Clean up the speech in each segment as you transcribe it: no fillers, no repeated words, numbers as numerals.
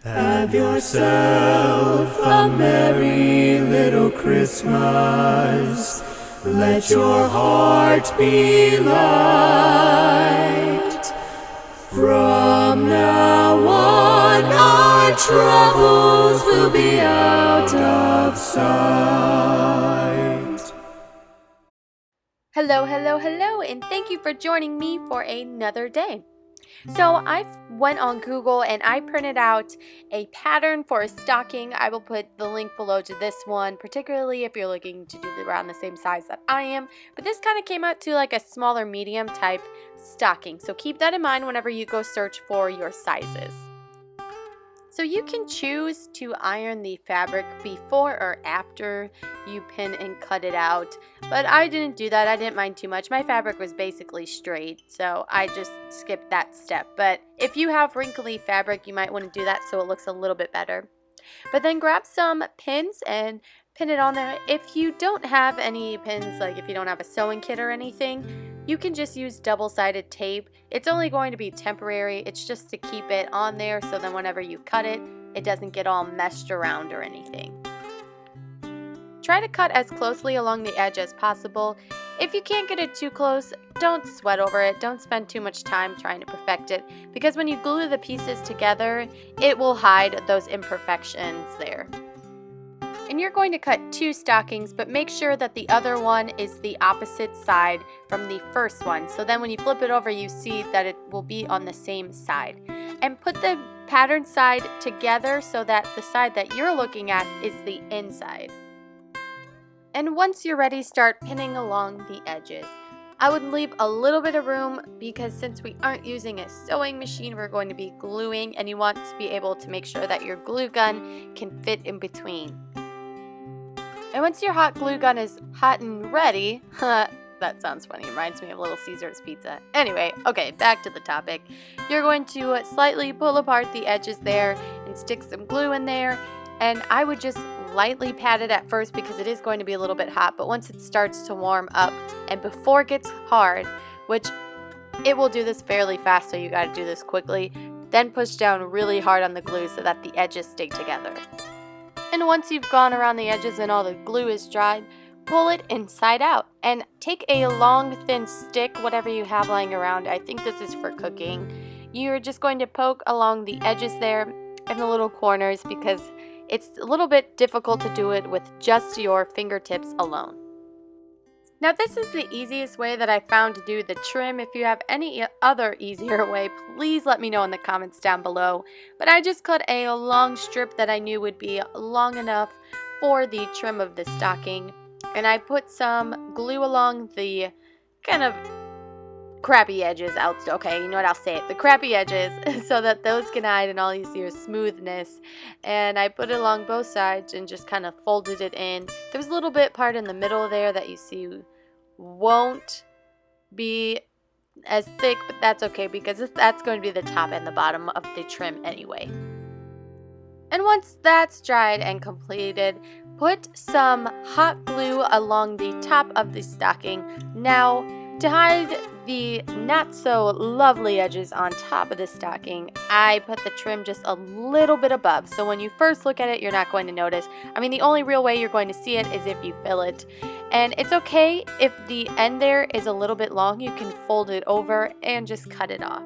Have yourself a merry little Christmas. Let your heart be light. From now on, our troubles will be out of sight. Hello, hello, hello, and thank you for joining me for another day. So I went on Google and I printed out a pattern for a stocking. I will put the link below to this one, particularly if you're looking to do around the same size that I am. But this kind of came out to like a smaller medium type stocking. So keep that in mind whenever you go search for your sizes. So you can choose to iron the fabric before or after you pin and cut it out, but I didn't do that. I didn't mind too much. My fabric was basically straight, so I just skipped that step. But if you have wrinkly fabric, you might want to do that so it looks a little bit better. But then grab some pins and pin it on there. If you don't have any pins, like if you don't have a sewing kit or anything, you can just use double-sided tape. It's only going to be temporary. It's just to keep it on there so then whenever you cut it, it doesn't get all meshed around or anything. Try to cut as closely along the edge as possible. If you can't get it too close, don't sweat over it. Don't spend too much time trying to perfect it, because when you glue the pieces together, it will hide those imperfections there. And you're going to cut 2 stockings, but make sure that the other one is the opposite side from the first one. So then when you flip it over, you see that it will be on the same side. And put the pattern side together so that the side that you're looking at is the inside. And once you're ready, start pinning along the edges. I would leave a little bit of room because since we aren't using a sewing machine, we're going to be gluing, and you want to be able to make sure that your glue gun can fit in between. And once your hot glue gun is hot and ready, that sounds funny, it reminds me of Little Caesar's pizza. Anyway, okay, back to the topic. You're going to slightly pull apart the edges there and stick some glue in there. And I would just lightly pat it at first because it is going to be a little bit hot, but once it starts to warm up and before it gets hard, which it will do this fairly fast, so you gotta do this quickly, then push down really hard on the glue so that the edges stay together. And once you've gone around the edges and all the glue is dried, pull it inside out and take a long thin stick, whatever you have lying around. I think this is for cooking. You're just going to poke along the edges there and the little corners because it's a little bit difficult to do it with just your fingertips alone. Now this is the easiest way that I found to do the trim. If you have any other easier way, please let me know in the comments down below. But I just cut a long strip that I knew would be long enough for the trim of the stocking. And I put some glue along the kind of crappy edges out. Okay, you know what, I'll say it. The crappy edges so that those can hide and all you see is smoothness. And I put it along both sides and just kind of folded it in. There's a little bit part in the middle there that you see won't be as thick, but that's okay because that's going to be the top and the bottom of the trim anyway. And once that's dried and completed, put some hot glue along the top of the stocking. Now, to hide the not so lovely edges on top of the stocking, I put the trim just a little bit above. So when you first look at it, you're not going to notice. I mean, the only real way you're going to see it is if you fill it. And it's okay if the end there is a little bit long, you can fold it over and just cut it off.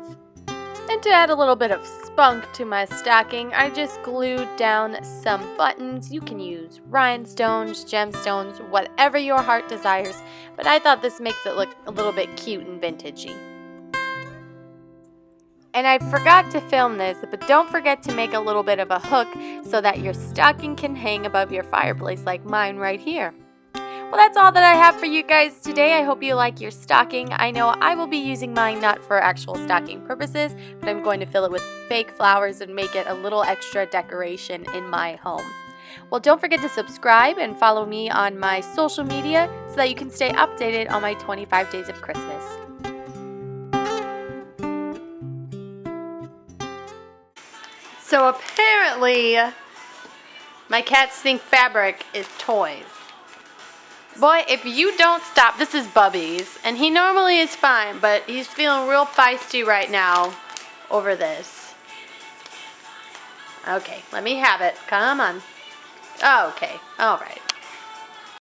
And to add a little bit of spunk to my stocking, I just glued down some buttons. You can use rhinestones, gemstones, whatever your heart desires, but I thought this makes it look a little bit cute and vintagey. And I forgot to film this, but don't forget to make a little bit of a hook so that your stocking can hang above your fireplace like mine right here. Well, that's all that I have for you guys today. I hope you like your stocking. I know I will be using mine not for actual stocking purposes, but I'm going to fill it with fake flowers and make it a little extra decoration in my home. Well, don't forget to subscribe and follow me on my social media so that you can stay updated on my 25 days of Christmas. So apparently, my cats think fabric is toys. Boy, if you don't stop, this is Bubby's, and he normally is fine, but he's feeling real feisty right now over this. Okay, let me have it. Come on. Okay, all right.